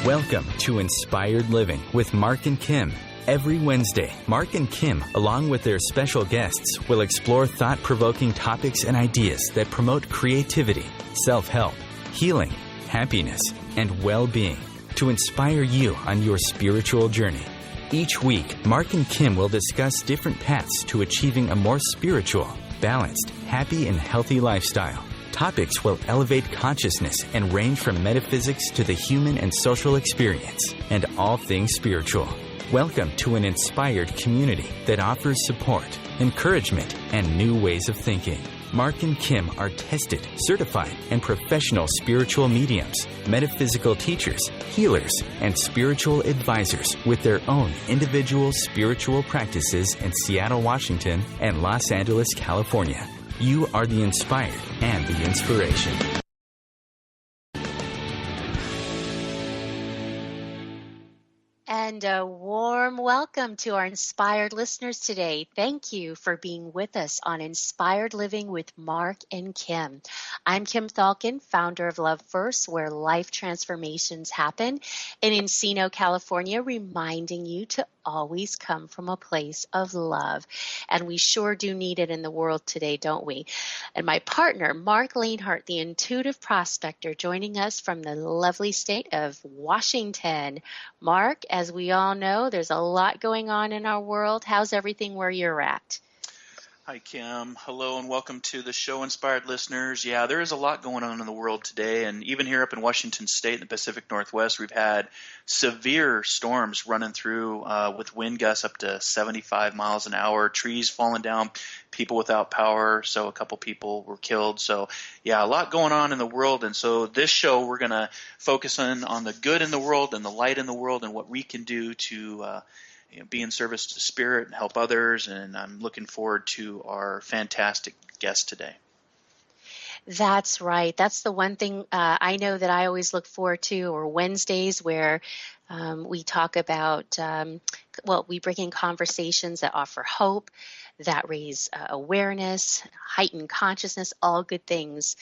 Welcome to Inspired Living with Mark and Kim. Every Wednesday, Mark and Kim, along with their special guests, will explore thought-provoking topics and ideas that promote creativity, self-help, healing, happiness, and well-being to inspire you on your spiritual journey. Each week, Mark and Kim will discuss different paths to achieving a more spiritual, balanced, happy, and healthy lifestyle. Topics will elevate consciousness and range from metaphysics to the human and social experience, and all things spiritual. Welcome to an inspired community that offers support, encouragement, and new ways of thinking. Mark and Kim are tested, certified, and professional spiritual mediums, metaphysical teachers, healers, and spiritual advisors with their own individual spiritual practices in Seattle, Washington, and Los Angeles, California. You are the inspired and the inspiration. And a warm welcome to our inspired listeners today. Thank you for being with us on Inspired Living with Mark and Kim. I'm Kim Thalken, founder of Love First, where life transformations happen in Encino, California, reminding you to always come from a place of love. And we sure do need it in the world today, don't we? And my partner, Mark Lanehart, the intuitive prospector, joining us from the lovely state of Washington. Mark, as we all know, there's a lot going on in our world. How's everything where you're at? Hi, Kim. Hello, and welcome to the show, Inspired Listeners. Yeah, there is a lot going on in the world today, and even here up in Washington State in the Pacific Northwest, we've had severe storms running through with wind gusts up to 75 miles an hour, trees falling down, people without power, so a couple people were killed. So, yeah, a lot going on in the world, and so this show we're going to focus on the good in the world and the light in the world and what we can do to be in service to spirit and help others, and I'm looking forward to our fantastic guest today. That's right. That's the one thing I know that I always look forward to, or Wednesdays where we talk about, we bring in conversations that offer hope, that raise awareness, heighten consciousness, all good things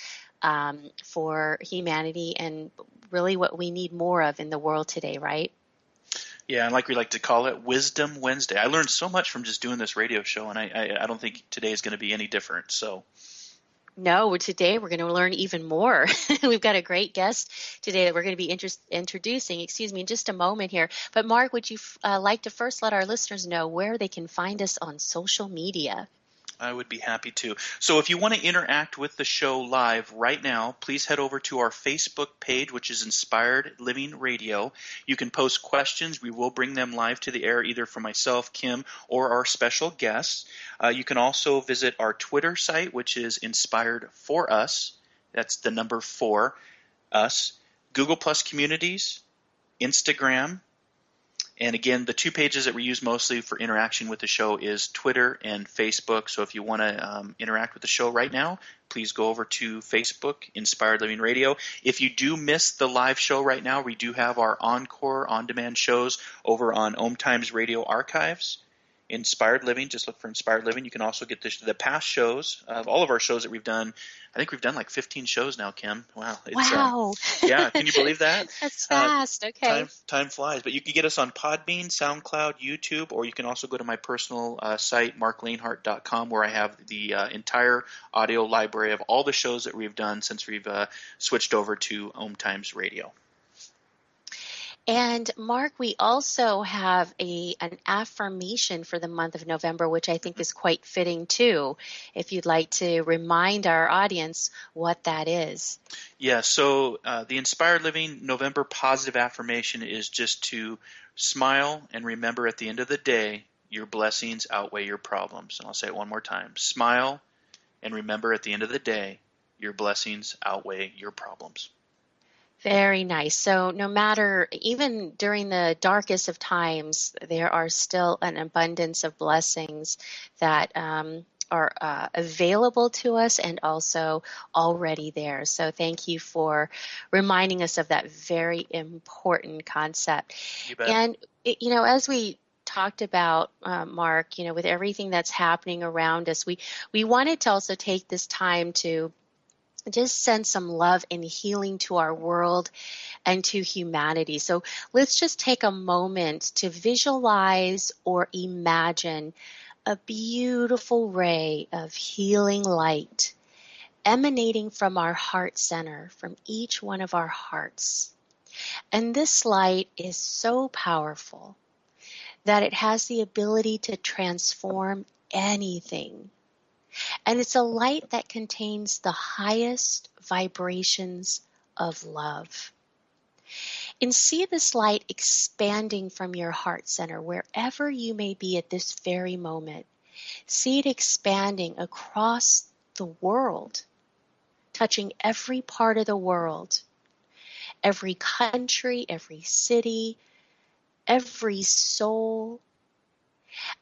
for humanity and really what we need more of in the world today, right? Yeah, and like we like to call it, Wisdom Wednesday. I learned so much from just doing this radio show, and I don't think today is going to be any different. So, no, today we're going to learn even more. We've got a great guest today that we're going to be introducing, in just a moment here. But Mark, would you like to first let our listeners know where they can find us on social media? I would be happy to. So if you want to interact with the show live right now, please head over to our Facebook page, which is Inspired Living Radio. You can post questions. We will bring them live to the air, either from myself, Kim, or our special guests. You can also visit our Twitter site, which is Inspired for Us. That's the number 4, us. Google Plus Communities, Instagram. And again, the two pages that we use mostly for interaction with the show is Twitter and Facebook. So if you want to interact with the show right now, please go over to Facebook, Inspired Living Radio. If you do miss the live show right now, we do have our encore on-demand shows over on OMTimes Radio Archives. Inspired Living, just look for Inspired Living. You can also get the past shows of all of our shows that we've done. I think we've done like 15 shows now, Kim. Wow. Wow. Yeah, can you believe that? That's fast. Okay. Time flies. But you can get us on Podbean, SoundCloud, YouTube, or you can also go to my personal site, marklanehart.com, where I have the entire audio library of all the shows that we've done since we've switched over to OMTimes Radio. And Mark, we also have an affirmation for the month of November, which I think is quite fitting too, if you'd like to remind our audience what that is. Yeah, so the Inspired Living November positive affirmation is just to smile and remember at the end of the day, your blessings outweigh your problems. And I'll say it one more time. Smile and remember at the end of the day, your blessings outweigh your problems. Very nice. So no matter, even during the darkest of times, there are still an abundance of blessings that are available to us and also already there. So thank you for reminding us of that very important concept. You bet. And, as we talked about, Mark, with everything that's happening around us, we wanted to also take this time to just send some love and healing to our world and to humanity. So let's just take a moment to visualize or imagine a beautiful ray of healing light emanating from our heart center, from each one of our hearts. And this light is so powerful that it has the ability to transform anything. And it's a light that contains the highest vibrations of love. And see this light expanding from your heart center, wherever you may be at this very moment. See it expanding across the world, touching every part of the world, every country, every city, every soul.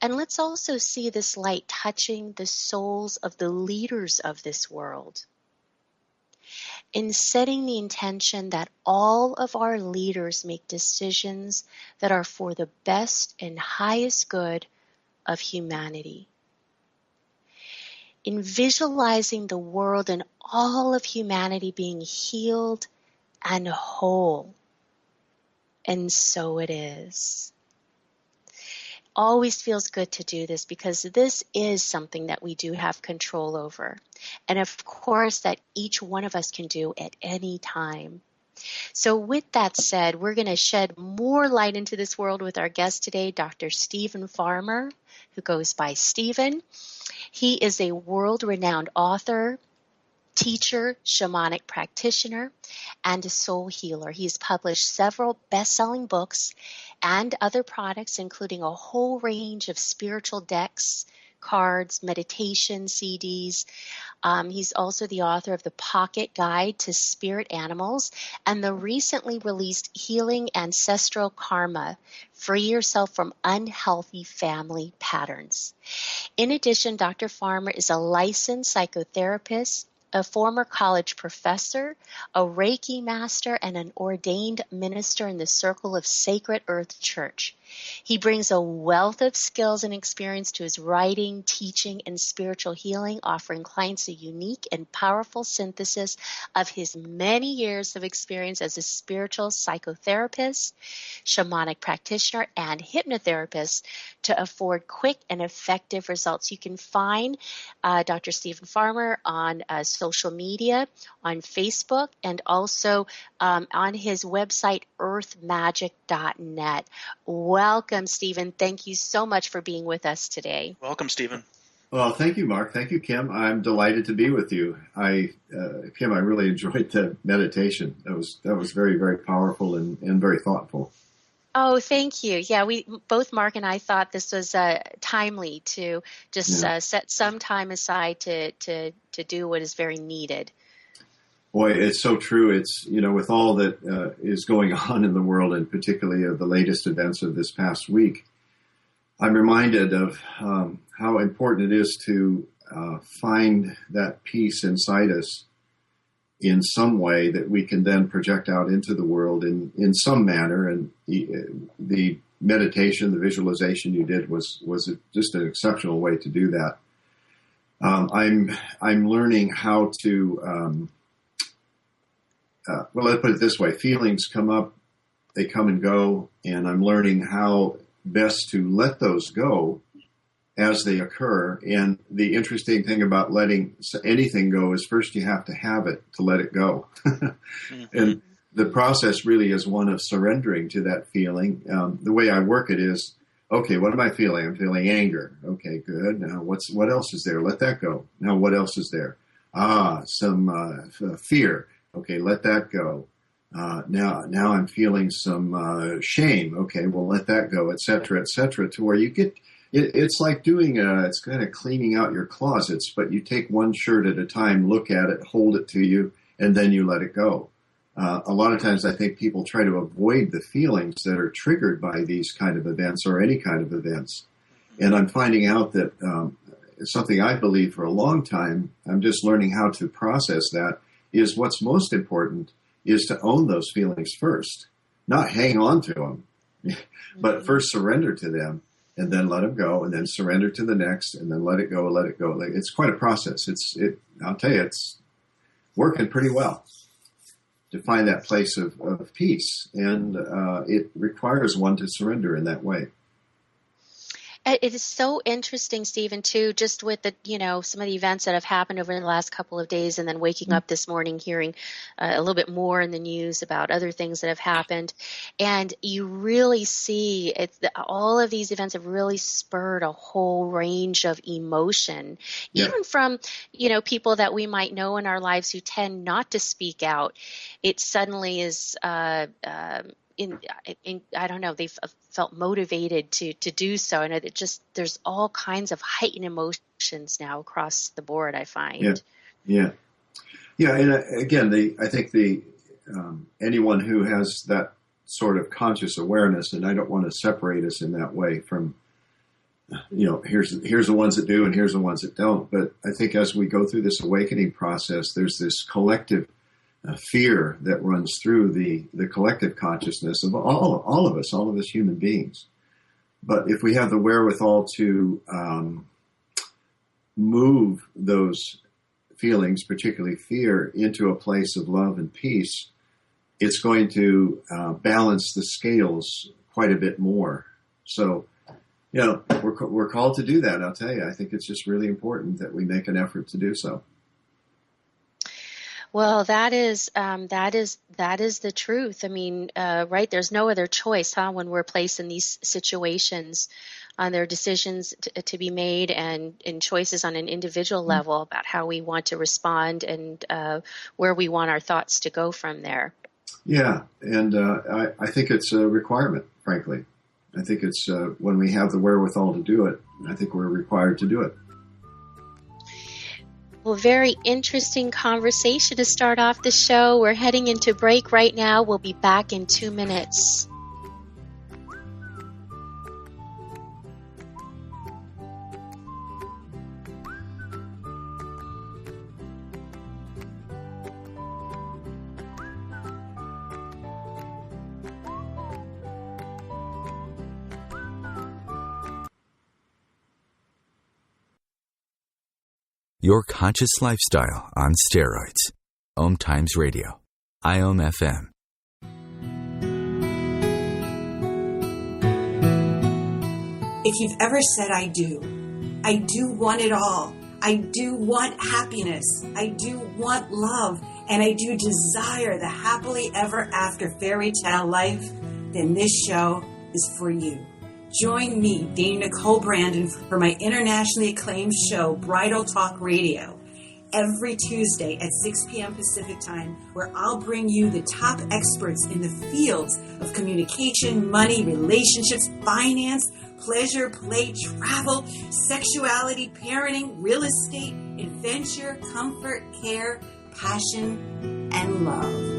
And let's also see this light touching the souls of the leaders of this world. In setting the intention that all of our leaders make decisions that are for the best and highest good of humanity. In visualizing the world and all of humanity being healed and whole. And so it is. Always feels good to do this because this is something that we do have control over. And of course that each one of us can do at any time. So with that said, we're going to shed more light into this world with our guest today, Dr. Stephen Farmer, who goes by Stephen. He is a world-renowned author, teacher, shamanic practitioner, and a soul healer. He's published several best-selling books and other products, including a whole range of spiritual decks, cards, meditation CDs. He's also the author of the Pocket Guide to Spirit Animals and the recently released Healing Ancestral Karma, Free Yourself from Unhealthy Family Patterns. In addition, Dr. Farmer is a licensed psychotherapist, a former college professor, a Reiki master, and an ordained minister in the Circle of Sacred Earth Church. He brings a wealth of skills and experience to his writing, teaching, and spiritual healing, offering clients a unique and powerful synthesis of his many years of experience as a spiritual psychotherapist, shamanic practitioner, and hypnotherapist to afford quick and effective results. You can find Dr. Stephen Farmer on social media, on Facebook, and also on his website, earthmagic.net. Welcome, Stephen. Thank you so much for being with us today. Welcome, Stephen. Well, thank you, Mark. Thank you, Kim. I'm delighted to be with you. Kim, I really enjoyed the meditation. That was very, very powerful and very thoughtful. Oh, thank you. Yeah, both Mark and I thought this was timely to just set some time aside to do what is very needed. Boy, it's so true. It's, with all that is going on in the world, and particularly of the latest events of this past week, I'm reminded of how important it is to find that peace inside us in some way that we can then project out into the world in some manner. And the meditation, the visualization you did was just an exceptional way to do that. I'm learning how to, well, let's put it this way. Feelings come up, they come and go, and I'm learning how best to let those go as they occur. And the interesting thing about letting anything go is first you have to have it to let it go. And the process really is one of surrendering to that feeling. The way I work it is, okay, what am I feeling? I'm feeling anger. Okay, good. Now what else is there? Let that go. Now what else is there? Some fear. Okay, let that go. Now I'm feeling some shame. Okay, well, let that go, et cetera, to where you get, it's like doing it's kind of cleaning out your closets, but you take one shirt at a time, look at it, hold it to you, and then you let it go. A lot of times I think people try to avoid the feelings that are triggered by these kind of events or any kind of events. And I'm finding out that it's something I believe for a long time. I'm just learning how to process that. Is what's most important is to own those feelings first, not hang on to them, but first surrender to them and then let them go, and then surrender to the next and then let it go. It's quite a process. I'll tell you, working pretty well to find that place of peace. And it requires one to surrender in that way. It is so interesting, Stephen, too, just with the, some of the events that have happened over the last couple of days, and then waking up this morning hearing a little bit more in the news about other things that have happened. And you really see all of these events have really spurred a whole range of emotion, even from, people that we might know in our lives who tend not to speak out. It suddenly is, I don't know, they've felt motivated to do so. And there's all kinds of heightened emotions now across the board, I find. Yeah. And again, I think anyone who has that sort of conscious awareness, and I don't want to separate us in that way from, here's the ones that do and here's the ones that don't. But I think as we go through this awakening process, there's this collective fear that runs through the collective consciousness of all of us human beings. But if we have the wherewithal to move those feelings, particularly fear, into a place of love and peace, it's going to balance the scales quite a bit more. So, we're called to do that. I'll tell you, I think it's just really important that we make an effort to do so. Well, that is the truth. I mean, right? There's no other choice, when we're placed in these situations. There are decisions to be made and choices on an individual level about how we want to respond and where we want our thoughts to go from there. Yeah, and I think it's a requirement, frankly. I think it's when we have the wherewithal to do it, I think we're required to do it. Well, very interesting conversation to start off the show. We're heading into break right now. We'll be back in 2 minutes. Your conscious lifestyle on steroids. OMTimes Radio. IOM-FM. If you've ever said, I do want it all. I do want happiness. I do want love. And I do desire the happily ever after fairy tale life, then this show is for you. Join me, Dana Nicole Brandon, for my internationally acclaimed show, Bridal Talk Radio, every Tuesday at 6 p.m. Pacific Time, where I'll bring you the top experts in the fields of communication, money, relationships, finance, pleasure, play, travel, sexuality, parenting, real estate, adventure, comfort, care, passion, and love.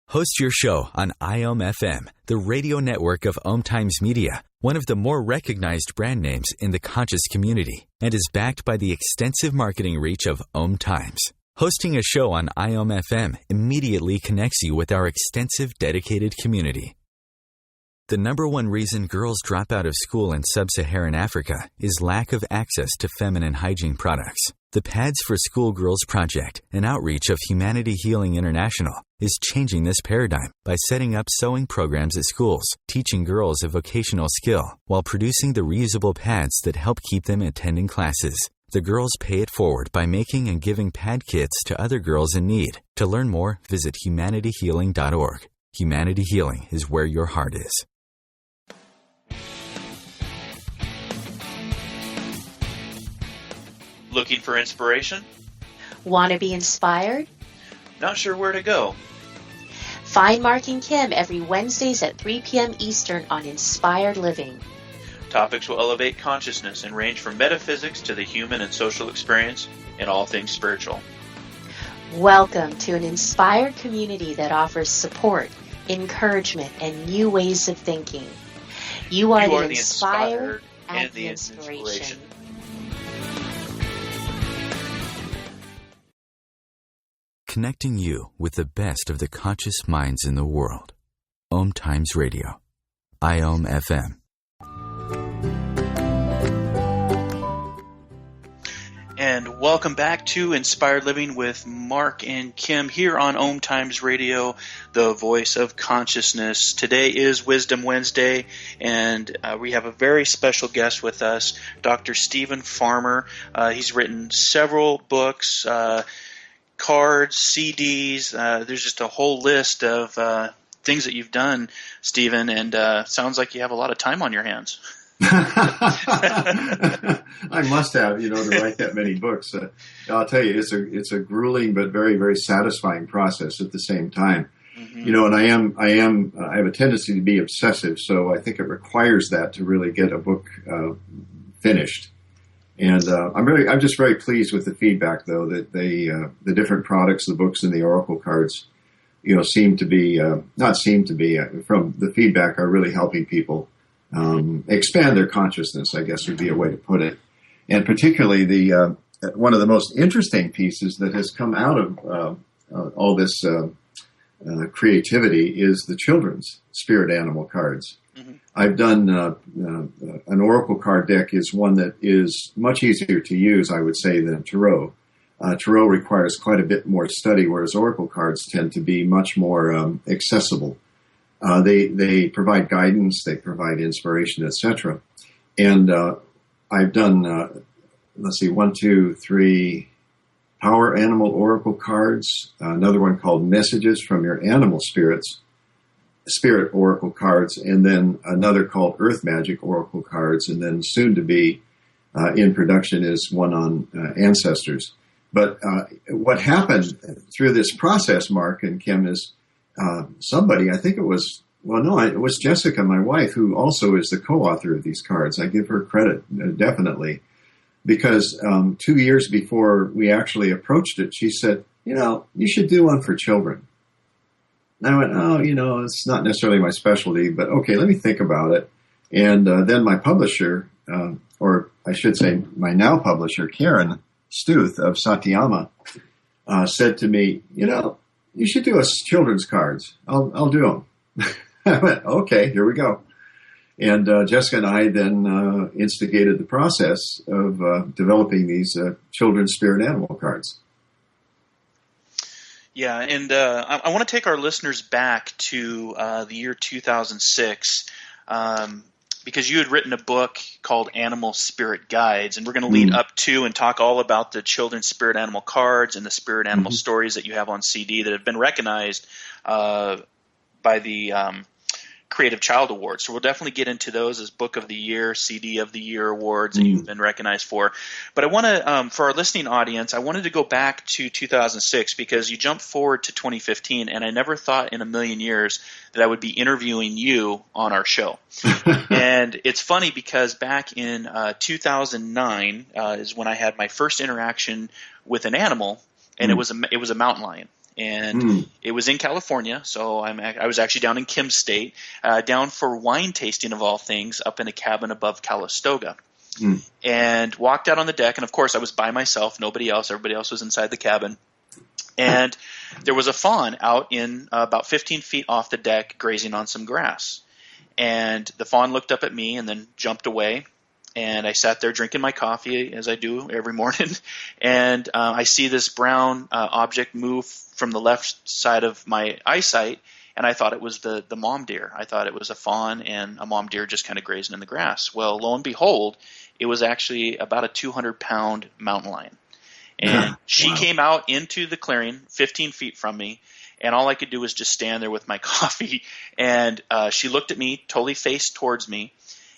Host your show on IOM-FM, the radio network of OMTimes Media, one of the more recognized brand names in the conscious community, and is backed by the extensive marketing reach of OMTimes. Hosting a show on IOM-FM immediately connects you with our extensive dedicated community. The number one reason girls drop out of school in sub-Saharan Africa is lack of access to feminine hygiene products. The Pads for Schoolgirls Project, an outreach of Humanity Healing International, is changing this paradigm by setting up sewing programs at schools, teaching girls a vocational skill, while producing the reusable pads that help keep them attending classes. The girls pay it forward by making and giving pad kits to other girls in need. To learn more, visit humanityhealing.org. Humanity Healing is where your heart is. Looking for inspiration? Want to be inspired? Not sure where to go? Find Mark and Kim every Wednesdays at 3 p.m. Eastern on Inspired Living. Topics will elevate consciousness and range from metaphysics to the human and social experience and all things spiritual. Welcome to an inspired community that offers support, encouragement, and new ways of thinking. You are the inspired and the inspiration. Connecting you with the best of the conscious minds in the world. OMTimes Radio. IOM-FM. Welcome back to Inspired Living with Mark and Kim here on OMTimes Radio, the voice of consciousness. Today is Wisdom Wednesday, and we have a very special guest with us, Dr. Stephen Farmer. He's written several books, cards, CDs. There's just a whole list of things that you've done, Stephen, and sounds like you have a lot of time on your hands. I must have, to write that many books. I'll tell you, it's a grueling but very, very satisfying process at the same time. Mm-hmm. And I have a tendency to be obsessive, so I think it requires that to really get a book finished. And I'm just very pleased with the feedback, though, that the different products, the books, and the oracle cards, seem to be from the feedback are really helping people expand their consciousness, I guess would be a way to put it. And particularly one of the most interesting pieces that has come out of all this creativity is the children's spirit animal cards. Mm-hmm. I've done an oracle card deck is one that is much easier to use, I would say, than tarot. Tarot requires quite a bit more study, whereas oracle cards tend to be much more accessible. They provide guidance, they provide inspiration, etc. And I've done, 1, 2, 3 power animal oracle cards, another one called Messages from Your Animal Spirits, spirit oracle cards, and then another called Earth Magic oracle cards, and then soon to be in production is one on ancestors. But what happened through this process, Mark and Kim, is somebody, I think it was Jessica, my wife, who also is the co-author of these cards. I give her credit, definitely, because 2 years before we actually approached it, she said, you should do one for children. And I went, it's not necessarily my specialty, but okay, let me think about it. And then my publisher, or I should say my now publisher, Karen Stuth of Satyama, said to me, you should do us children's cards. I'll do them. I went, okay, here we go. And Jessica and I then instigated the process of developing these children's spirit animal cards. Yeah, and I want to take our listeners back to the year 2006 because you had written a book called Animal Spirit Guides, and we're going to lead up to and talk all about the children's spirit animal cards and the spirit animal stories that you have on CD that have been recognized by the Creative Child Awards. So we'll definitely get into those as Book of the Year, CD of the Year awards that you've been recognized for. But I want to, for our listening audience, I wanted to go back to 2006 because you jumped forward to 2015, and I never thought in a million years that I would be interviewing you on our show. And it's funny because back in 2009 is when I had my first interaction with an animal, and it was a mountain lion. And it was in California, so I was actually down in Kim's state, down for wine tasting of all things, up in a cabin above Calistoga. And walked out on the deck, and of course I was by myself, nobody else. Everybody else was inside the cabin. And there was a fawn out in about 15 feet off the deck grazing on some grass. And the fawn looked up at me and then jumped away. And I sat there drinking my coffee, as I do every morning, and I see this brown object move from the left side of my eyesight, and I thought it was the mom deer. I thought it was a fawn and a mom deer just kind of grazing in the grass. Well, lo and behold, it was actually about a 200-pound mountain lion. And she came out into the clearing 15 feet from me, and all I could do was just stand there with my coffee. And she looked at me, totally faced towards me.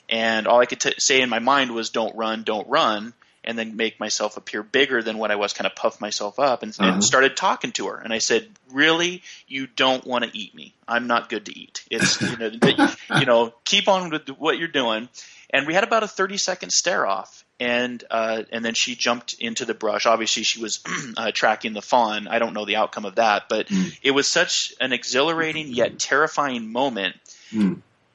And all I could say in my mind was, don't run, and then make myself appear bigger than what I was, kind of puff myself up, and started talking to her. And I said, really, you don't want to eat me. I'm not good to eat. It's, keep on with what you're doing. And we had about a 30-second stare-off. And then she jumped into the brush. Obviously, she was tracking the fawn. I don't know the outcome of that, but it was such an exhilarating yet terrifying moment.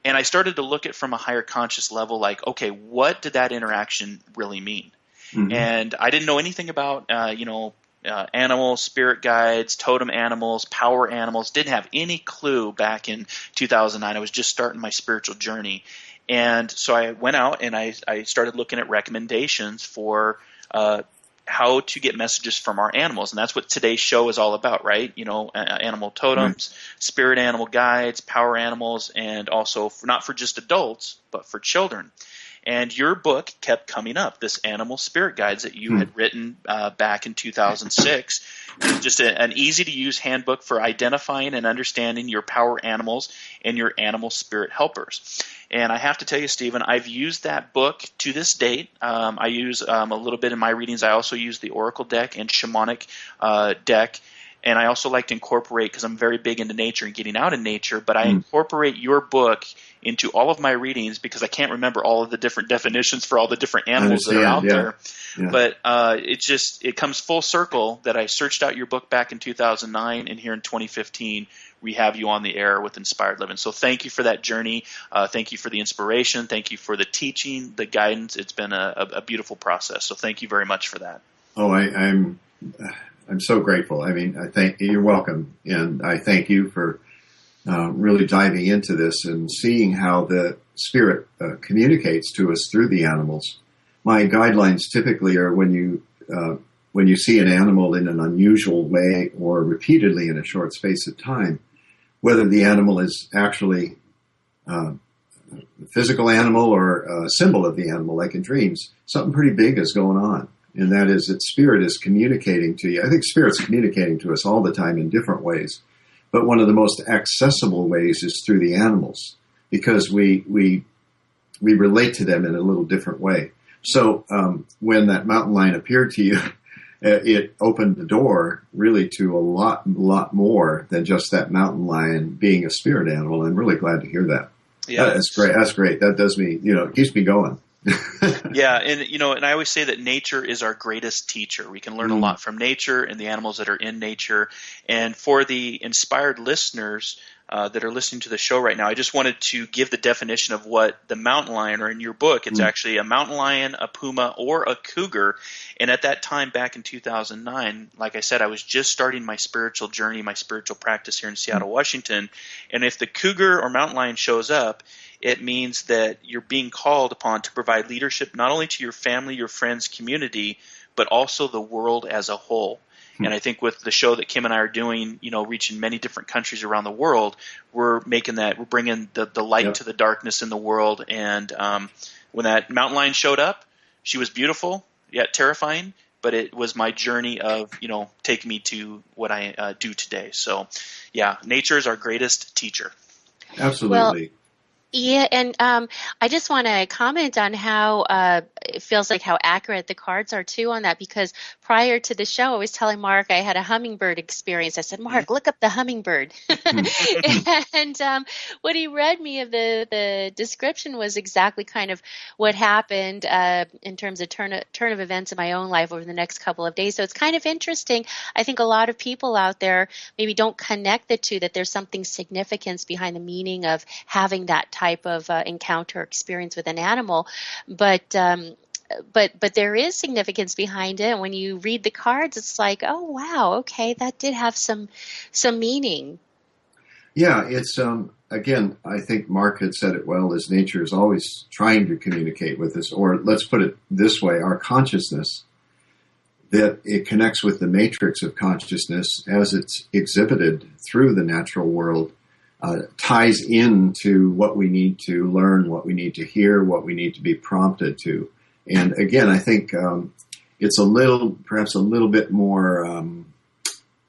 And I started to look at it from a higher conscious level, like, okay, what did that interaction really mean? And I didn't know anything about, animal spirit guides, totem animals, power animals. Didn't have any clue back in 2009. I was just starting my spiritual journey. And so I went out and I started looking at recommendations for how to get messages from our animals. And that's what today's show is all about, right? Animal totems, spirit animal guides, power animals, and also not for just adults, but for children. And your book kept coming up, this Animal Spirit Guides that you had written back in 2006. It was just an easy-to-use handbook for identifying and understanding your power animals and your animal spirit helpers. And I have to tell you, Stephen, I've used that book to this date. I use a little bit in my readings. I also use the Oracle deck and Shamanic deck. And I also like to incorporate, because I'm very big into nature and getting out in nature, but I incorporate your book into all of my readings because I can't remember all of the different definitions for all the different animals that are out there. Yeah. But it comes full circle that I searched out your book back in 2009, and here in 2015, we have you on the air with Inspired Living. So thank you for that journey. Thank you for the inspiration. Thank you for the teaching, the guidance. It's been a beautiful process. So thank you very much for that. Oh, I'm so grateful. I mean, you're welcome. And I thank you for really diving into this and seeing how the spirit communicates to us through the animals. My guidelines typically are when you see an animal in an unusual way or repeatedly in a short space of time, whether the animal is actually a physical animal or a symbol of the animal, like in dreams, something pretty big is going on. And that is that spirit is communicating to you. I think spirit's communicating to us all the time in different ways. But one of the most accessible ways is through the animals, because we relate to them in a little different way. So when that mountain lion appeared to you, it opened the door really to a lot more than just that mountain lion being a spirit animal. I'm really glad to hear that. Yeah, that's great. That's great. That does me, it keeps me going. Yeah, and I always say that nature is our greatest teacher. We can learn a lot from nature and the animals that are in nature. And for the inspired listeners that are listening to the show right now, I just wanted to give the definition of what the mountain lion, or in your book, it's actually a mountain lion, a puma, or a cougar. And at that time, back in 2009, like I said, I was just starting my spiritual journey, my spiritual practice here in Seattle, Washington. And if the cougar or mountain lion shows up, it means that you're being called upon to provide leadership not only to your family, your friends, community, but also the world as a whole. And I think with the show that Kim and I are doing, reaching many different countries around the world, we're bringing the light to the darkness in the world. And when that mountain lion showed up, she was beautiful, yet terrifying, but it was my journey of, taking me to what I do today. So, yeah, nature is our greatest teacher. Absolutely. Well, yeah, and I just want to comment on how it feels like how accurate the cards are, too, on that, because prior to the show, I was telling Mark I had a hummingbird experience. I said, Mark, look up the hummingbird. And what he read me of the description was exactly kind of what happened in terms of turn of events in my own life over the next couple of days. So it's kind of interesting. I think a lot of people out there maybe don't connect the two, that there's something significance behind the meaning of having that type of encounter or experience with an animal, but there is significance behind it. And when you read the cards, it's like, oh wow, okay, that did have some meaning. Yeah, it's again, I think Mark had said it well, as nature is always trying to communicate with us, or let's put it this way, our consciousness, that it connects with the matrix of consciousness as it's exhibited through the natural world. Ties into what we need to learn, what we need to hear, what we need to be prompted to. And again, I think it's perhaps a little bit more,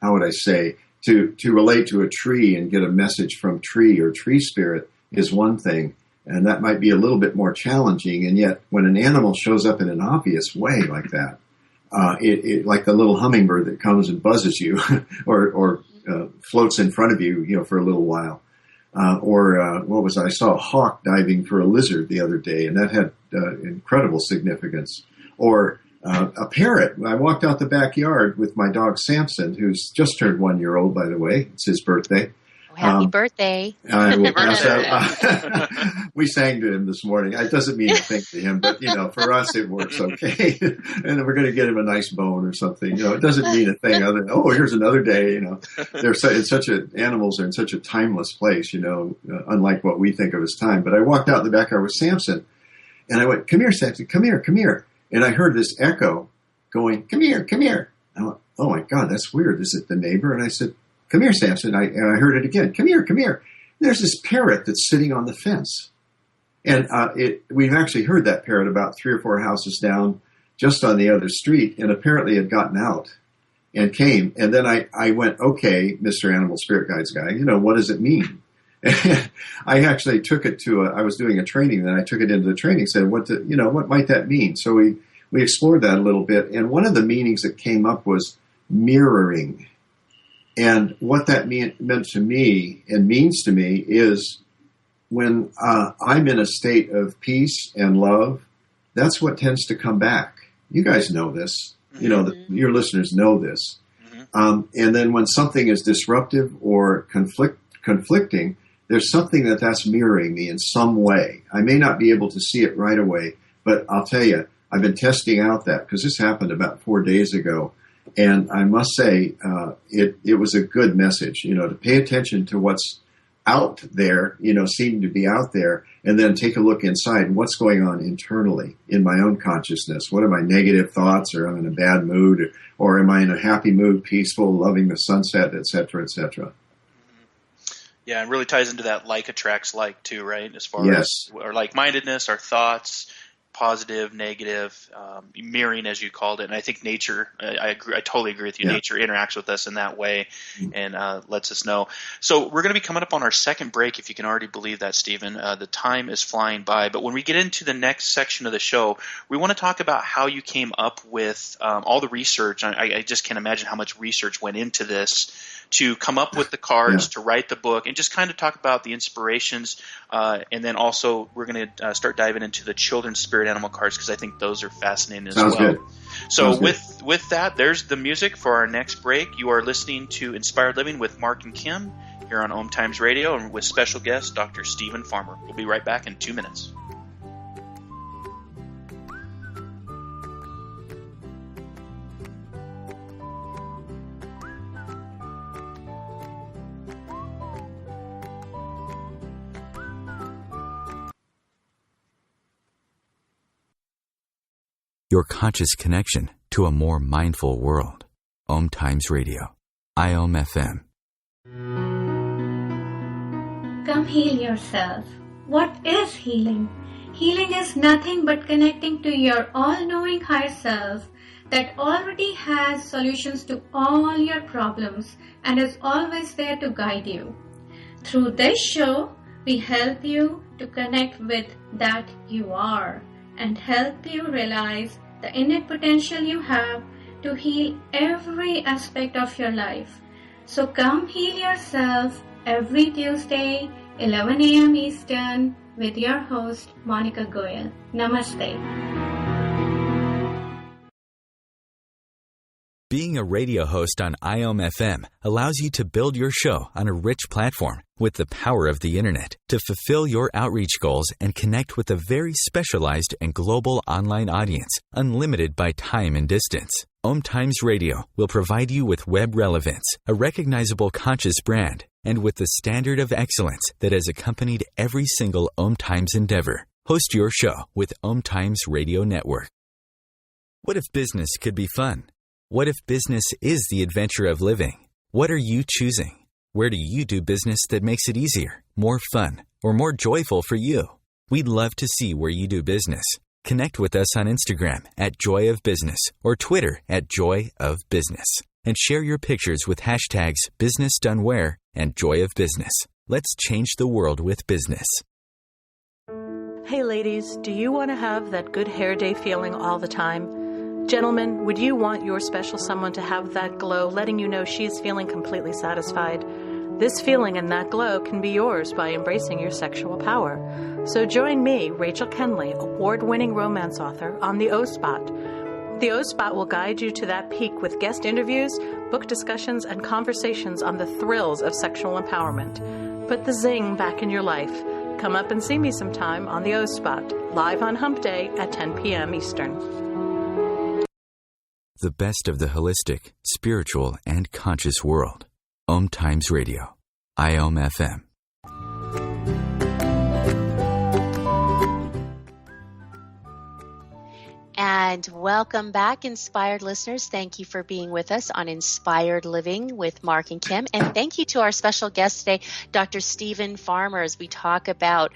how would I say, to relate to a tree and get a message from tree or tree spirit is one thing. And that might be a little bit more challenging. And yet when an animal shows up in an obvious way like that, it like the little hummingbird that comes and buzzes you or floats in front of you, for a little while. I saw a hawk diving for a lizard the other day, and that had incredible significance. Or a parrot. I walked out the backyard with my dog Samson, who's just turned 1 year old, by the way. It's his birthday. Oh, happy birthay. I will pass out. We sang to him this morning. It doesn't mean a thing to him, but, for us it works okay. And we're going to get him a nice bone or something. It doesn't mean a thing other than, here's another day. Animals are in such a timeless place, unlike what we think of as time. But I walked out in the backyard with Samson, and I went, come here, Samson, come here. And I heard this echo going, come here, come here. I went, oh my God, that's weird. Is it the neighbor? And I said, come here, Samson. And I heard it again. Come here, come here. And there's this parrot that's sitting on the fence. And we've actually heard that parrot about 3 or 4 houses down, just on the other street, and apparently had gotten out and came. And then I went, okay, Mr. Animal Spirit Guides guy, what does it mean? And I actually took it I was doing a training, then I took it into the training, said, what might that mean? So we explored that a little bit. And one of the meanings that came up was mirroring. And what that meant to me and means to me is when I'm in a state of peace and love, that's what tends to come back. You guys know this. Mm-hmm. Your listeners know this. Mm-hmm. And then when something is disruptive or conflicting, there's something that's mirroring me in some way. I may not be able to see it right away, but I'll tell you, I've been testing out that because this happened about 4 days ago. And I must say, it was a good message, to pay attention to what's out there, seem to be out there, and then take a look inside. What's going on internally in my own consciousness? What are my negative thoughts, or I'm in a bad mood, or am I in a happy mood, peaceful, loving the sunset, et cetera, et cetera? Yeah, and really ties into that like attracts like too, right? As far yes. as our like-mindedness, our thoughts, positive, negative, mirroring, as you called it. And I think nature, I totally agree with you. Yeah. Nature interacts with us in that way and lets us know. So we're going to be coming up on our second break, if you can already believe that, Stephen. The time is flying by. But when we get into the next section of the show, we want to talk about how you came up with all the research. I just can't imagine how much research went into this to come up with the cards, to write the book, and just kind of talk about the inspirations. And then also we're going to start diving into the children's spirit animal cards, because I think those are fascinating as well. Good. So with that, there's the music for our next break. You are listening to Inspired Living with Mark and Kim here on OMTimes Radio, and with special guest Dr. Stephen Farmer. We'll be right back in 2 minutes. Your conscious connection to a more mindful world. OMTimes Radio. IOM FM. Come heal yourself. What is healing? Healing is nothing but connecting to your all-knowing higher self that already has solutions to all your problems and is always there to guide you. Through this show, we help you to connect with that you are and help you realize the innate potential you have to heal every aspect of your life. So come heal yourself every Tuesday, 11 a.m. Eastern, with your host, Monica Goyal. Namaste. Being a radio host on IOM FM allows you to build your show on a rich platform with the power of the internet to fulfill your outreach goals and connect with a very specialized and global online audience, unlimited by time and distance. OMTimes Radio will provide you with web relevance, a recognizable conscious brand, and with the standard of excellence that has accompanied every single OMTimes endeavor. Host your show with OMTimes Radio Network. What if business could be fun? What if business is the adventure of living? What are you choosing? Where do you do business that makes it easier, more fun, or more joyful for you? We'd love to see where you do business. Connect with us on Instagram @JoyOfBusiness or Twitter @JoyOfBusiness, and share your pictures with hashtags BusinessDoneWhere and Joy of Business. Let's change the world with business. Hey ladies, do you want to have that good hair day feeling all the time? Gentlemen, would you want your special someone to have that glow, letting you know she's feeling completely satisfied? This feeling and that glow can be yours by embracing your sexual power. So join me, Rachel Kenley, award-winning romance author, on the O-Spot. The O-Spot will guide you to that peak with guest interviews, book discussions, and conversations on the thrills of sexual empowerment. Put the zing back in your life. Come up and see me sometime on the O-Spot, live on Hump Day at 10 p.m. Eastern. The best of the holistic, spiritual, and conscious world. OMTimes Radio. IOM FM. And welcome back, inspired listeners. Thank you for being with us on Inspired Living with Mark and Kim. And thank you to our special guest today, Dr. Stephen Farmer, as we talk about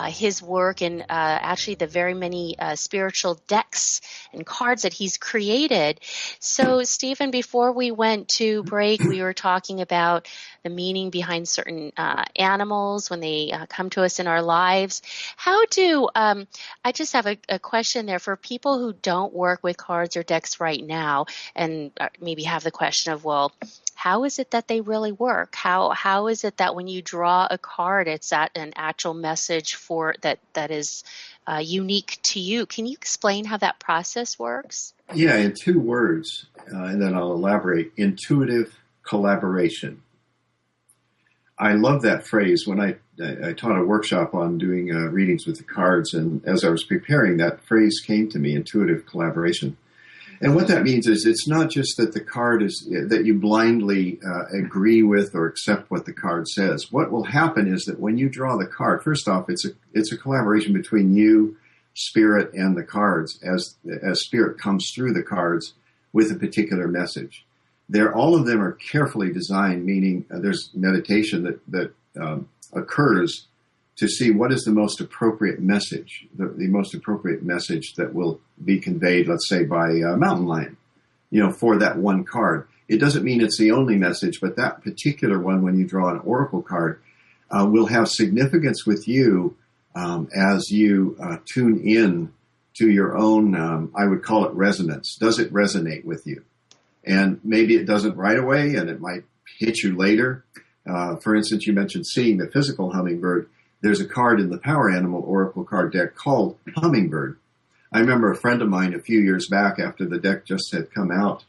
his work and actually the very many spiritual decks and cards that he's created. So, Stephen, before we went to break, we were talking about the meaning behind certain animals when they come to us in our lives. How do, I just have a question there for people who don't work with cards or decks right now and maybe have the question of, well, how is it that they really work? How is it that when you draw a card, it's an actual message for that is unique to you? Can you explain how that process works? Yeah, in 2 words, and then I'll elaborate. Intuitive collaboration. I love that phrase. When I taught a workshop on doing readings with the cards, and as I was preparing, that phrase came to me, intuitive collaboration. And what that means is it's not just that the card is, that you blindly agree with or accept what the card says. What will happen is that when you draw the card, first off, it's a collaboration between you, Spirit, and the cards as Spirit comes through the cards with a particular message. All of them are carefully designed, meaning there's meditation that occurs to see what is the most appropriate message, the most appropriate message that will be conveyed, let's say, by a mountain lion, for that one card. It doesn't mean it's the only message, but that particular one, when you draw an oracle card, will have significance with you as you tune in to your own, I would call it resonance. Does it resonate with you? And maybe it doesn't right away, and it might hit you later. For instance, you mentioned seeing the physical hummingbird. There's a card in the Power Animal Oracle card deck called Hummingbird. I remember a friend of mine a few years back after the deck just had come out,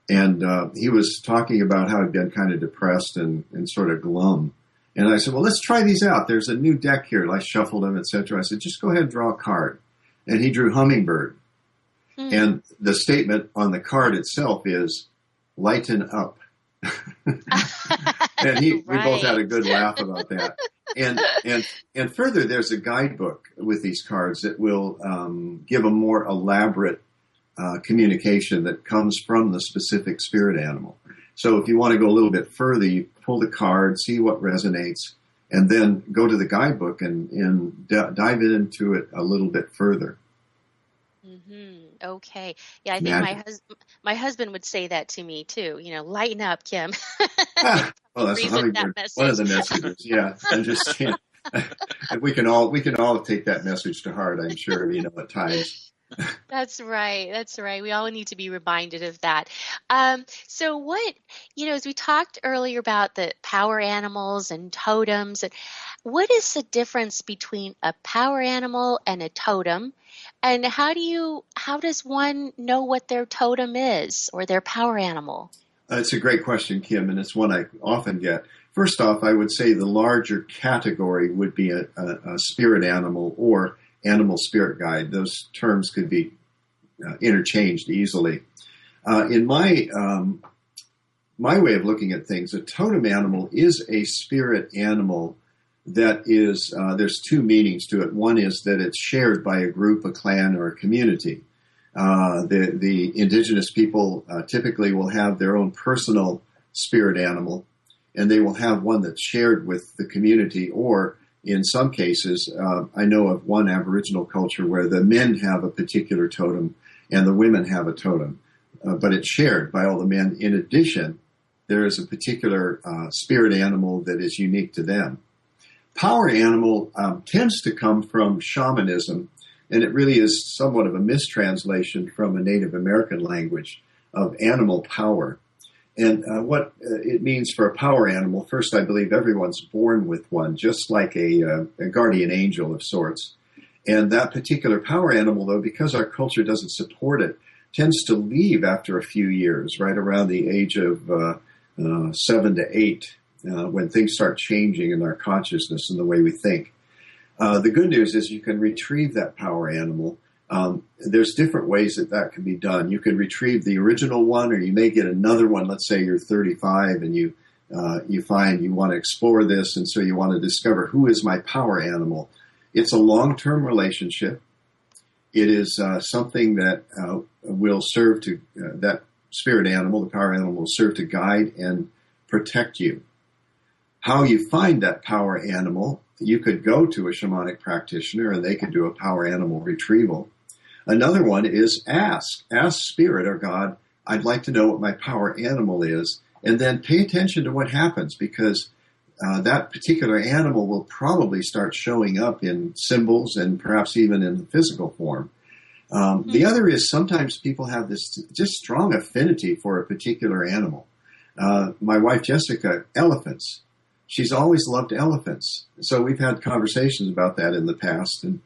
and he was talking about how he'd been kind of depressed and sort of glum. And I said, well, let's try these out. There's a new deck here. I shuffled them, etc. I said, just go ahead and draw a card. And he drew Hummingbird. And the statement on the card itself is, lighten up. And we both had a good laugh about that. And further, there's a guidebook with these cards that will give a more elaborate communication that comes from the specific spirit animal. So if you want to go a little bit further, you pull the card, see what resonates, and then go to the guidebook and dive into it a little bit further. Mm-hmm. Okay. Yeah, I think my husband would say that to me too. Lighten up, Kim. Well, that's one of the messages. Yeah, I'm just saying. we can all take that message to heart, I'm sure. At times. That's right. That's right. We all need to be reminded of that. So what, as we talked earlier about the power animals and totems, what is the difference between a power animal and a totem? And how does one know what their totem is or their power animal? It's a great question, Kim, and it's one I often get. First off, I would say the larger category would be a spirit animal or animal spirit guide. Those terms could be interchanged easily. In my way of looking at things, a totem animal is a spirit animal that is, there's 2 meanings to it. One is that it's shared by a group, a clan, or a community. The indigenous people typically will have their own personal spirit animal, and they will have one that's shared with the community, or in some cases, I know of one Aboriginal culture where the men have a particular totem and the women have a totem, but it's shared by all the men. In addition, there is a particular spirit animal that is unique to them. Power animal tends to come from shamanism, and it really is somewhat of a mistranslation from a Native American language of animal power. And what it means for a power animal, first, I believe everyone's born with one, just like a guardian angel of sorts. And that particular power animal, though, because our culture doesn't support it, tends to leave after a few years, right around the age of 7 to 8. When things start changing in our consciousness and the way we think. The good news is you can retrieve that power animal. There's different ways that can be done. You can retrieve the original one, or you may get another one. Let's say you're 35 and you find you want to explore this, and so you want to discover, who is my power animal? It's a long-term relationship. It is something that will serve to, that spirit animal, the power animal, will serve to guide and protect you. How you find that power animal, you could go to a shamanic practitioner and they could do a power animal retrieval. Another one is ask spirit or God, I'd like to know what my power animal is, and then pay attention to what happens, because that particular animal will probably start showing up in symbols and perhaps even in physical form. The other is sometimes people have this just strong affinity for a particular animal. My wife, Jessica, elephants. She's always loved elephants. So we've had conversations about that in the past and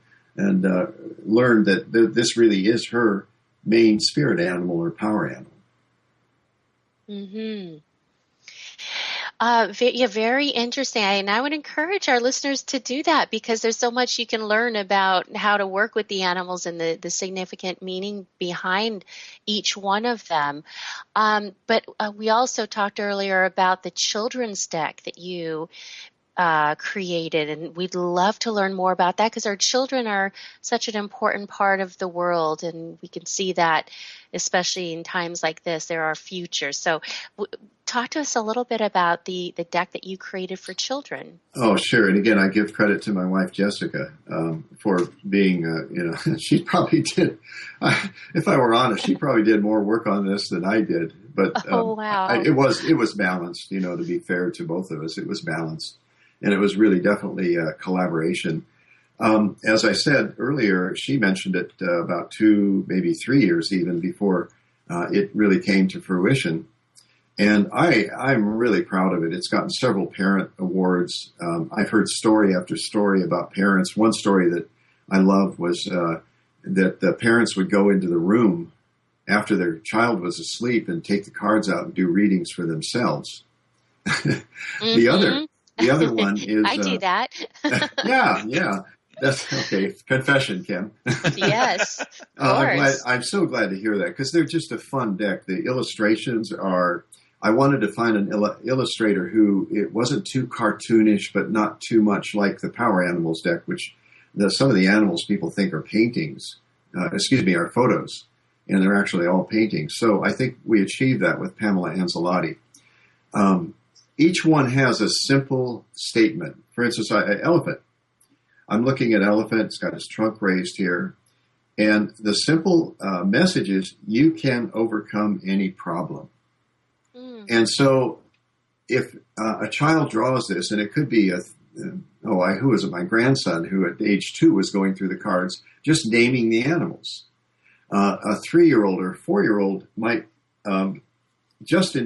learned that this really is her main spirit animal or power animal. Mm-hmm. Very interesting. And I would encourage our listeners to do that, because there's so much you can learn about how to work with the animals and the significant meaning behind each one of them. But we also talked earlier about the children's deck that you created, and we'd love to learn more about that, because our children are such an important part of the world, and we can see that especially in times like this. They're our future. So talk to us a little bit about the deck that you created for children. Oh, sure. And again, I give credit to my wife, Jessica, for being, she probably did, if I were honest, she probably did more work on this than I did. But wow. It was balanced, to be fair to both of us. It was balanced. And it was really definitely a collaboration. As I said earlier, she mentioned it about 2, maybe 3 years even before it really came to fruition. And I'm really proud of it. It's gotten several parent awards. I've heard story after story about parents. One story that I loved was that the parents would go into the room after their child was asleep and take the cards out and do readings for themselves. The other one is... I do that. Yeah. That's okay. Confession, Kim. Yes, of course. I'm so glad to hear that, because they're just a fun deck. The illustrations are... I wanted to find an illustrator who it wasn't too cartoonish, but not too much like the Power Animals deck, which some of the animals people think are paintings. Are photos, and they're actually all paintings. So I think we achieved that with Pamela Anzalotti. Each one has a simple statement. For instance, elephant. I'm looking at elephant. It's got its trunk raised here. And the simple message is, you can overcome any problem. And so if a child draws this, and it could be who was it? My grandson, who at age 2 was going through the cards, just naming the animals. A 3-year-old or 4-year-old might, just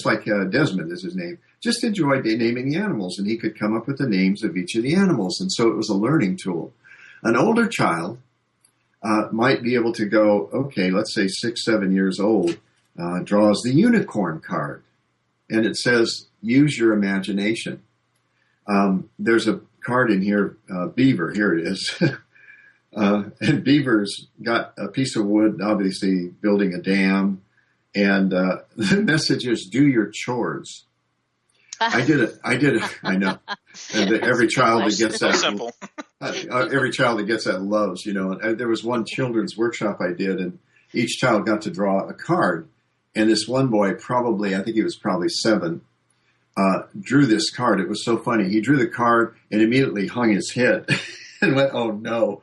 like Desmond is his name, just enjoy naming the animals, and he could come up with the names of each of the animals. And so it was a learning tool. An older child might be able to go, okay, let's say 6, 7 years old, draws the unicorn card, and it says, use your imagination. There's a card in here, beaver, here it is. And beaver's got a piece of wood, obviously building a dam, and the message is, do your chores. I did it. I know. And every child that gets that, simple. Every child that gets that loves, And there was one children's workshop I did, and each child got to draw a card. And this one boy, I think he was probably 7, drew this card. It was so funny. He drew the card and immediately hung his head and went, oh no.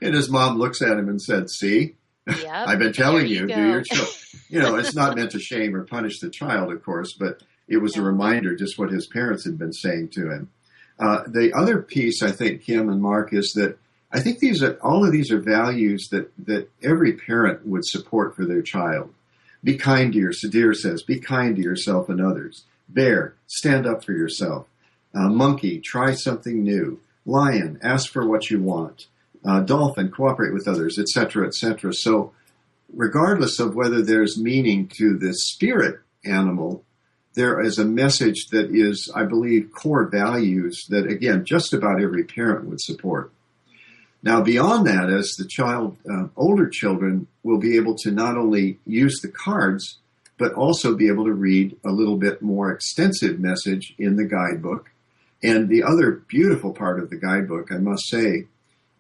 And his mom looks at him and said, see, yep, I've been telling you, do your chore. It's not meant to shame or punish the child, of course, but it was a reminder just what his parents had been saying to him. The other piece, I think, Kim and Mark, is that I think all of these are values that every parent would support for their child. Be kind to yourself. Deer says, be kind to yourself and others. Bear, stand up for yourself. Monkey, try something new. Lion, ask for what you want. Dolphin, cooperate with others, etc., etc. So regardless of whether there's meaning to the spirit animal, there is a message that is, I believe, core values that, again, just about every parent would support. Now, beyond that, as the older children will be able to not only use the cards, but also be able to read a little bit more extensive message in the guidebook. And the other beautiful part of the guidebook, I must say,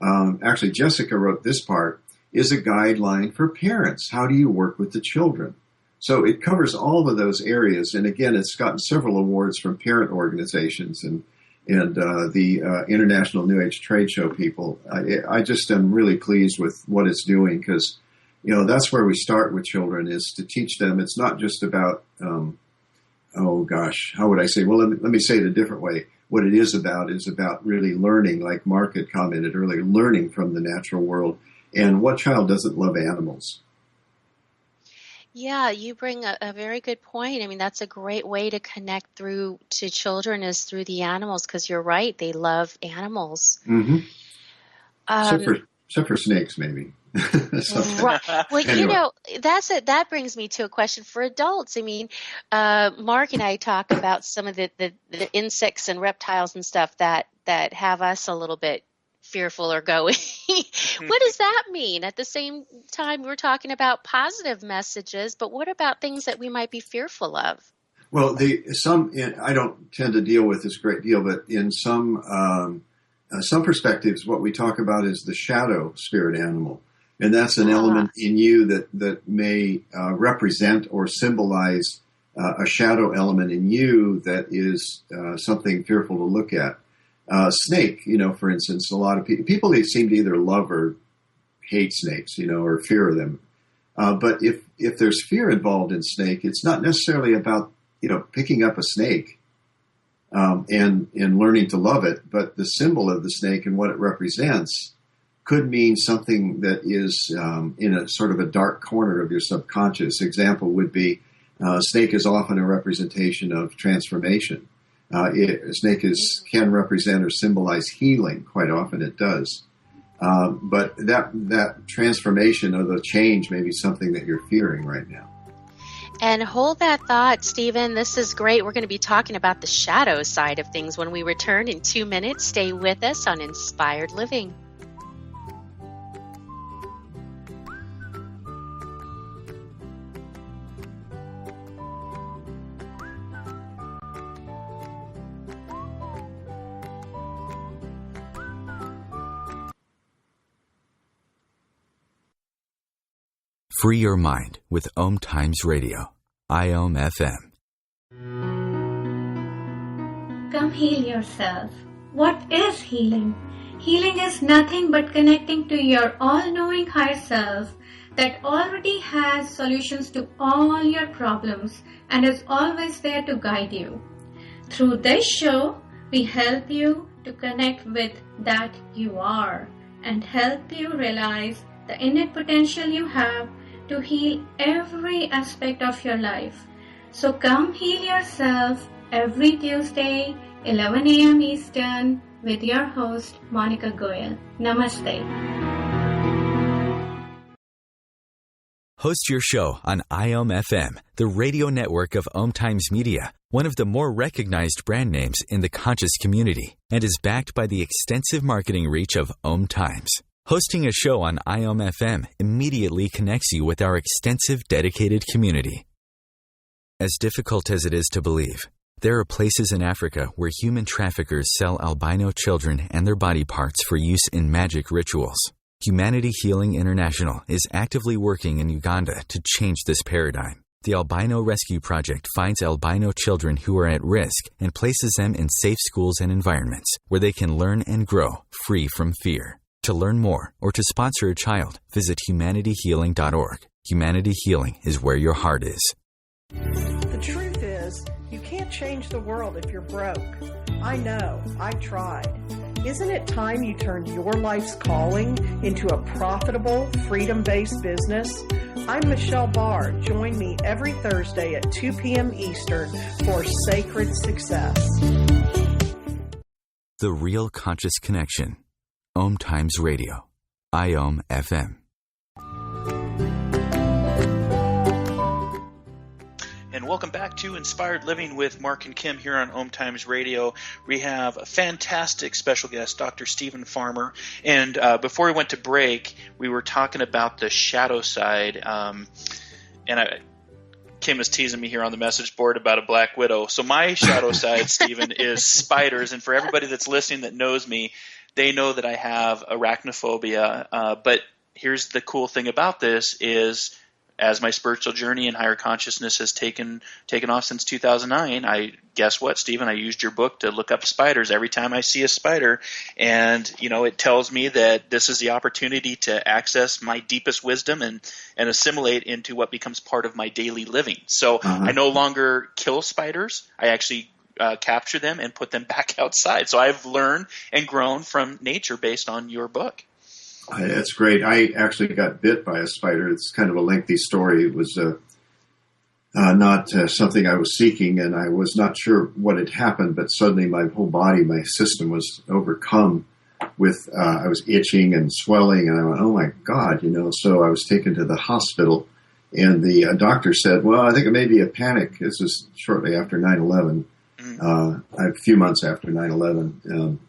actually Jessica wrote this part, is a guideline for parents. How do you work with the children? So it covers all of those areas. And again, it's gotten several awards from parent organizations and the International New Age Trade Show people. I just am really pleased with what it's doing because, that's where we start with children, is to teach them. It's not just about, how would I say? Well, let me say it a different way. What it is about really learning, like Mark had commented earlier, learning from the natural world. And what child doesn't love animals? Yeah, you bring a very good point. I mean, that's a great way to connect through to children, is through the animals, because you're right, they love animals. Mm-hmm. Except for snakes, maybe. Right. Well, Anyway. That brings me to a question for adults. I mean, Mark and I talk about some of the insects and reptiles and stuff that have us a little bit fearful or going. What does that mean? At the same time, we're talking about positive messages, but what about things that we might be fearful of? Well, I don't tend to deal with this a great deal, but in some perspectives, what we talk about is the shadow spirit animal. And that's an element in you that may represent or symbolize a shadow element in you that is something fearful to look at. Snake, for instance, a lot of people they seem to either love or hate snakes, or fear of them. But if there's fear involved in snake, it's not necessarily about, picking up a snake and learning to love it, but the symbol of the snake and what it represents could mean something that is in a sort of a dark corner of your subconscious. Example would be snake is often a representation of transformation. Snake can represent or symbolize healing. Quite often it does. But that transformation or the change may be something that you're fearing right now. And hold that thought, Stephen. This is great. We're going to be talking about the shadow side of things when we return in 2 minutes. Stay with us on Inspired Living. Free your mind with OMTimes Radio, IOM FM. Come heal yourself. What is healing? Healing is nothing but connecting to your all-knowing higher self that already has solutions to all your problems and is always there to guide you. Through this show, we help you to connect with that you are and help you realize the innate potential you have to heal every aspect of your life. So come heal yourself every Tuesday, 11 a.m. Eastern, with your host, Monica Goyal. Namaste. Host your show on IOM FM, the radio network of OMTimes Media, one of the more recognized brand names in the conscious community, and is backed by the extensive marketing reach of OMTimes. Hosting a show on IOM FM immediately connects you with our extensive dedicated community. As difficult as it is to believe, there are places in Africa where human traffickers sell albino children and their body parts for use in magic rituals. Humanity Healing International is actively working in Uganda to change this paradigm. The Albino Rescue Project finds albino children who are at risk and places them in safe schools and environments where they can learn and grow free from fear. To learn more or to sponsor a child, visit humanityhealing.org. Humanity Healing is where your heart is. The truth is, you can't change the world if you're broke. I know, I've tried. Isn't it time you turned your life's calling into a profitable, freedom-based business? I'm Michelle Barr. Join me every Thursday at 2 p.m. Eastern for Sacred Success. The Real Conscious Connection. OMTimes Radio, IOM FM. And welcome back to Inspired Living with Mark and Kim here on OMTimes Radio. We have a fantastic special guest, Dr. Stephen Farmer. And before we went to break, we were talking about the shadow side. Kim is teasing me here on the message board about a black widow. So my shadow side, Stephen, is spiders. And for everybody that's listening that knows me, they know that I have arachnophobia. But here's the cool thing about this is, as my spiritual journey and higher consciousness has taken off since 2009, guess what, Stephen? I used your book to look up spiders every time I see a spider, and it tells me that this is the opportunity to access my deepest wisdom and assimilate into what becomes part of my daily living. So I no longer kill spiders. I actually capture them and put them back outside. So I've learned and grown from nature based on your book. That's great. I actually got bit by a spider. It's kind of a lengthy story. It was not something I was seeking, and I was not sure what had happened, but suddenly my whole body, my system was overcome with, I was itching and swelling, and I went, oh my God, so I was taken to the hospital, and the doctor said, well, I think it may be a panic. This is shortly after 9/11, a few months after 9/11.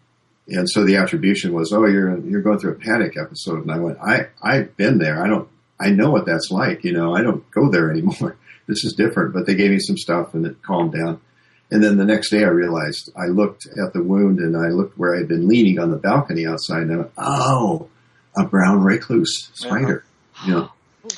And so the attribution was, oh, you're going through a panic episode. And I went, I've been there. I know what that's like. I don't go there anymore. This is different. But they gave me some stuff and it calmed down. And then the next day I realized, I looked at the wound and I looked where I'd been leaning on the balcony outside, and I went, oh, a brown recluse spider. I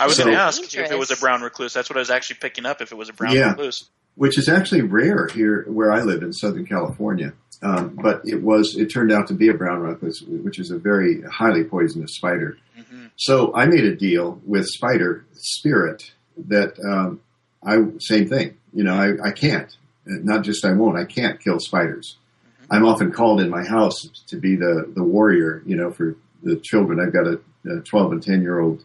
was going to ask if it was a brown recluse. That's what I was actually picking up, if it was a brown recluse. Which is actually rare here where I live in Southern California. But it turned out to be a brown recluse, which is a very highly poisonous spider. Mm-hmm. So I made a deal with Spider Spirit that same thing. I can't. Not just I won't. I can't kill spiders. Mm-hmm. I'm often called in my house to be the warrior, for the children. I've got a 12 and 10-year-old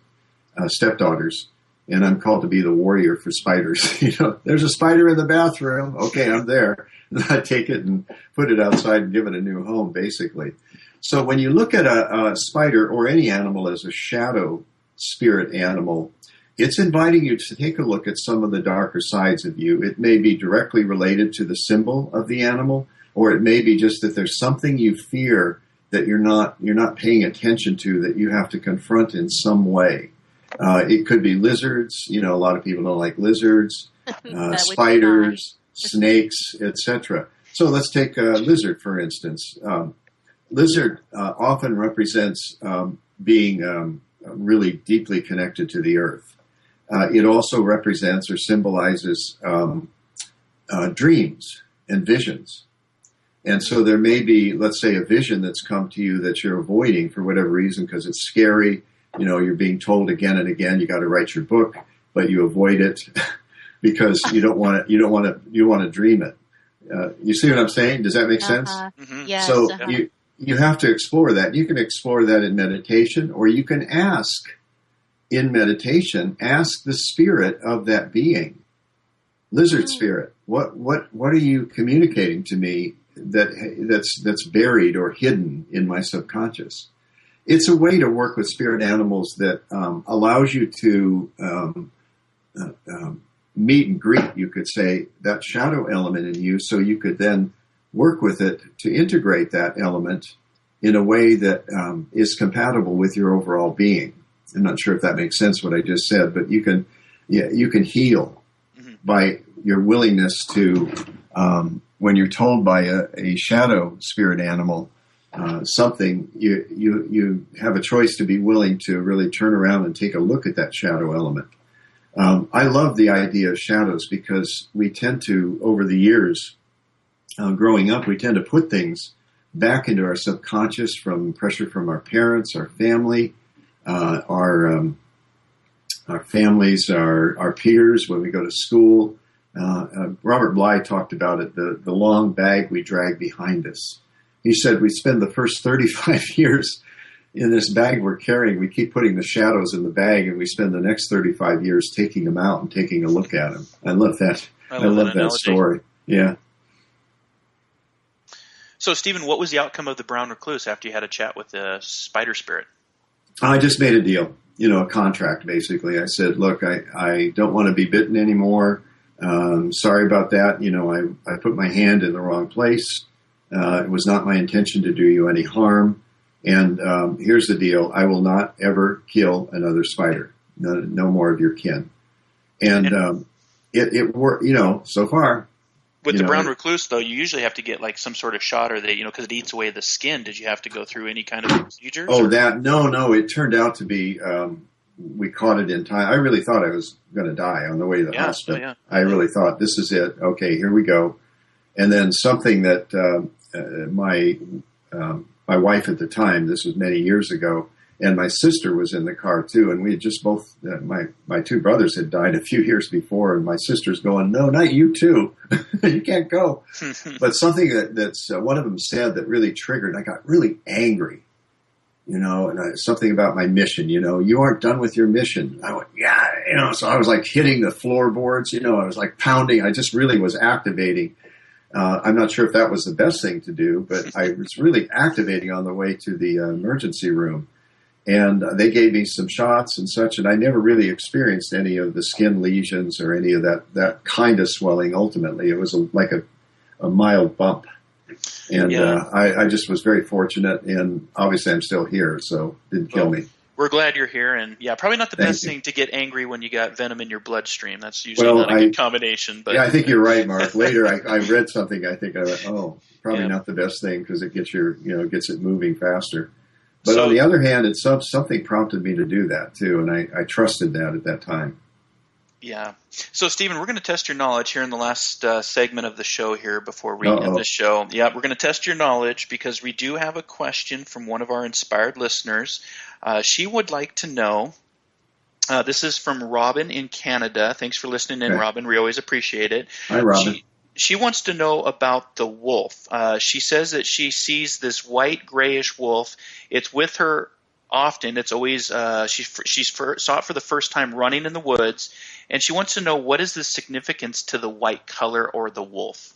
stepdaughters. And I'm called to be the warrior for spiders. There's a spider in the bathroom. Okay, I'm there. And I take it and put it outside and give it a new home, basically. So when you look at a spider or any animal as a shadow spirit animal, it's inviting you to take a look at some of the darker sides of you. It may be directly related to the symbol of the animal, or it may be just that there's something you fear that you're not paying attention to, that you have to confront in some way. It could be lizards. A lot of people don't like lizards, spiders, snakes, etc. So let's take a lizard, for instance. Lizard often represents being really deeply connected to the earth. It also represents or symbolizes dreams and visions. And so there may be, let's say, a vision that's come to you that you're avoiding for whatever reason because it's scary. You're being told again and again, you got to write your book, but you avoid it because you want to dream it. You see what I'm saying? Does that make sense? Mm-hmm. Yes. So you have to explore that. You can explore that in meditation, or you can ask the spirit of that being, lizard spirit. What are you communicating to me that's buried or hidden in my subconscious? It's a way to work with spirit animals that allows you to meet and greet, you could say, that shadow element in you, so you could then work with it to integrate that element in a way that is compatible with your overall being. I'm not sure if that makes sense what I just said, but you can heal by your willingness to, when you're told by a shadow spirit animal something, you have a choice to be willing to really turn around and take a look at that shadow element. I love the idea of shadows because we tend to, over the years, growing up, we tend to put things back into our subconscious from pressure from our parents, our family, our families, our peers when we go to school. Robert Bly talked about it, the long bag we drag behind us. He said we spend the first 35 years in this bag we're carrying. We keep putting the shadows in the bag, and we spend the next 35 years taking them out and taking a look at them. I love that. I love that story. Yeah. So, Stephen, what was the outcome of the brown recluse after you had a chat with the spider spirit? I just made a deal, a contract, basically. I said, look, I don't want to be bitten anymore. Sorry about that. I put my hand in the wrong place. It was not my intention to do you any harm. And here's the deal. I will not ever kill another spider. No more of your kin. And it worked, so far, With the brown recluse, though, you usually have to get like some sort of shot, or because it eats away the skin. Did you have to go through any kind of procedures? Oh, no. It turned out to be. We caught it in time. I really thought I was going to die on the way to the hospital. Yeah. I really thought, this is it. Okay, here we go. And then something that my wife at the time, this was many years ago, and my sister was in the car too, and we had just both, my two brothers had died a few years before, and my sister's going, no, not you too. You can't go. But something that's one of them said that really triggered, I got really angry. And something about my mission, you aren't done with your mission. I went, yeah, so I was like hitting the floorboards, I was like pounding. I just really was activating. I'm not sure if that was the best thing to do, but I was really activating on the way to the emergency room. And they gave me some shots and such, and I never really experienced any of the skin lesions or any of that kind of swelling ultimately. It was like a mild bump. And I just was very fortunate, and obviously I'm still here, so it didn't kill me. We're glad you're here, and probably not the best thing to get angry when you got venom in your bloodstream. That's usually not a good combination. But I think you're right, Mark. Later I read something, I think I went, probably not the best thing, because it gets gets it moving faster. But on the other hand, something prompted me to do that too, and I trusted that at that time. Yeah. So, Stephen, we're going to test your knowledge here in the last segment of the show here before we end the show. Yeah, we're going to test your knowledge because we do have a question from one of our inspired listeners. She would like to know, this is from Robin in Canada. Thanks for listening in, Robin. We always appreciate it. Hi, Robin. She wants to know about the wolf. She says that she sees this white grayish wolf. It's with her often. It's always saw it for the first time running in the woods, and she wants to know, what is the significance to the white color or the wolf?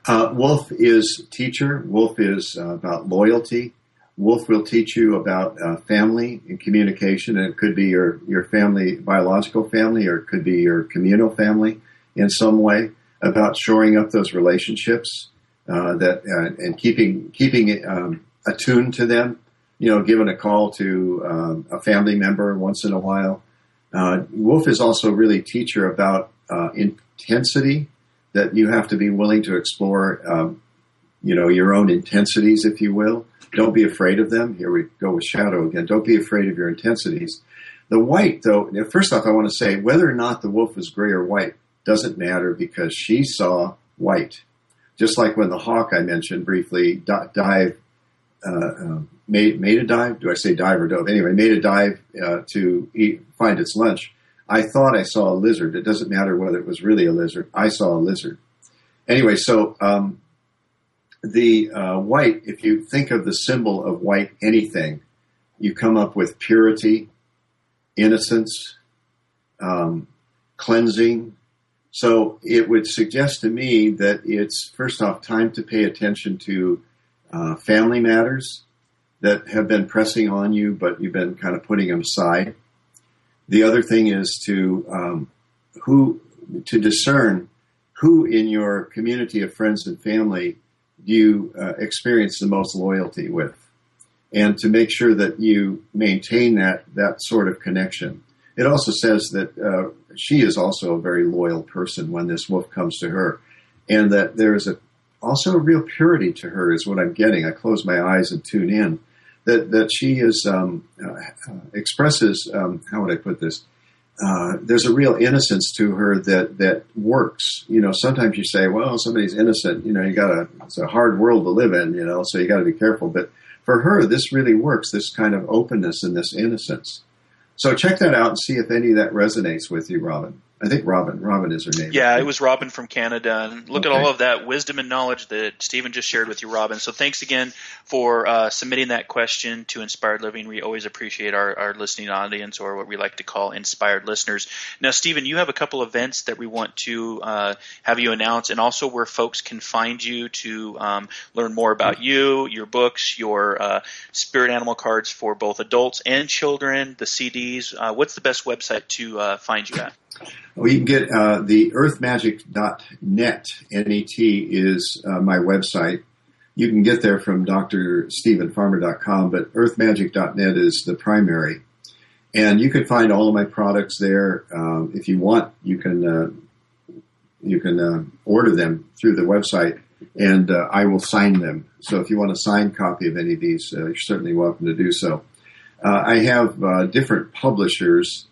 Wolf is teacher. Wolf is about loyalty. Wolf will teach you about family and communication, and it could be your family, biological family, or it could be your communal family in some way, about shoring up those relationships and keeping attuned to them. Giving a call to a family member once in a while. Wolf is also really teacher about intensity, that you have to be willing to explore, your own intensities, if you will. Don't be afraid of them. Here we go with shadow again. Don't be afraid of your intensities. The white, though, first off, I want to say whether or not the wolf is gray or white doesn't matter, because she saw white. Just like when the hawk I mentioned briefly made a dive. Do I say dive or dove? Anyway, made a dive to find its lunch. I thought I saw a lizard. It doesn't matter whether it was really a lizard. I saw a lizard. Anyway, so the white, if you think of the symbol of white anything, you come up with purity, innocence, cleansing. So it would suggest to me that it's, first off, time to pay attention to family matters that have been pressing on you, but you've been kind of putting them aside. The other thing is to discern who in your community of friends and family do you experience the most loyalty with, and to make sure that you maintain that sort of connection. It also says that she is also a very loyal person when this wolf comes to her, and that there is also a real purity to her is what I'm getting. I close my eyes and tune in. That she is expresses, how would I put this? There's a real innocence to her that works. Sometimes you say, well, somebody's innocent. It's a hard world to live in. So you got to be careful. But for her, this really works. This kind of openness and this innocence. So check that out and see if any of that resonates with you, Robin. I think Robin is her name. Yeah, it was Robin from Canada. And look at all of that wisdom and knowledge that Stephen just shared with you, Robin. So thanks again for submitting that question to Inspired Living. We always appreciate our listening audience, or what we like to call inspired listeners. Now, Stephen, you have a couple events that we want to have you announce, and also where folks can find you to learn more about you, your books, your spirit animal cards for both adults and children, the CDs. What's the best website to find you at? Well, you can get the earthmagic.net, N-E-T, is my website. You can get there from drstephenfarmer.com, but earthmagic.net is the primary. And you can find all of my products there. If you want, you can order them through the website, and I will sign them. So if you want a signed copy of any of these, you're certainly welcome to do so. I have different publishers.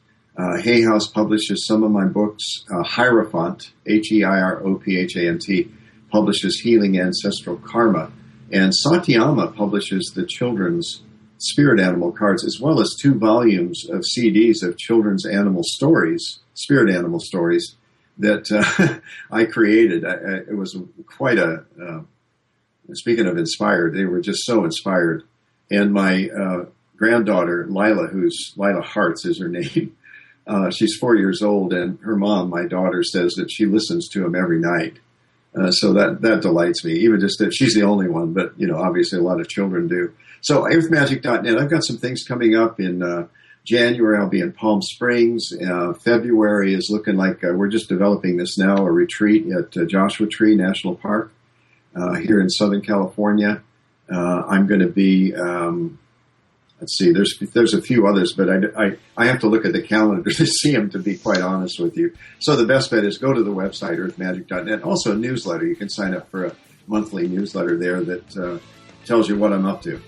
Hay House publishes some of my books. Hierophant, Hierophant, publishes Healing Ancestral Karma. And Satyama publishes the children's spirit animal cards, as well as 2 volumes of CDs of children's animal stories, spirit animal stories, that I created. It was quite speaking of inspired, they were just so inspired. And my granddaughter, Lila Hartz is her name. She's 4 years old, and her mom, my daughter, says that she listens to them every night. So that delights me, even just that she's the only one, but, obviously a lot of children do. So earthmagic.net, I've got some things coming up in January. I'll be in Palm Springs. February is looking like we're just developing this now, a retreat at Joshua Tree National Park here in Southern California. I'm going to be, let's see, there's a few others, but I have to look at the calendar to see them, to be quite honest with you. So the best bet is go to the website, earthmagic.net. Also a newsletter. You can sign up for a monthly newsletter there that tells you what I'm up to.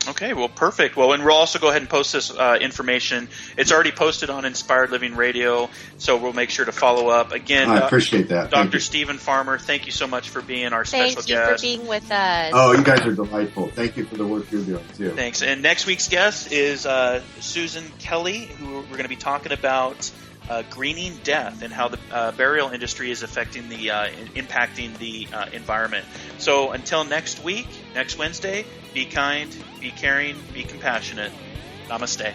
Okay, well, perfect. Well, and we'll also go ahead and post this information. It's already posted on Inspired Living Radio, so we'll make sure to follow up. Again, I appreciate that. Dr. Stephen Farmer, thank you so much for being our special guest. Thank you for being with us. Oh, you guys are delightful. Thank you for the work you're doing, too. Thanks. And next week's guest is Susan Kelly, who we're going to be talking about greening death and how the burial industry is affecting impacting the environment. So until next week, next Wednesday, be kind, be caring, be compassionate. Namaste.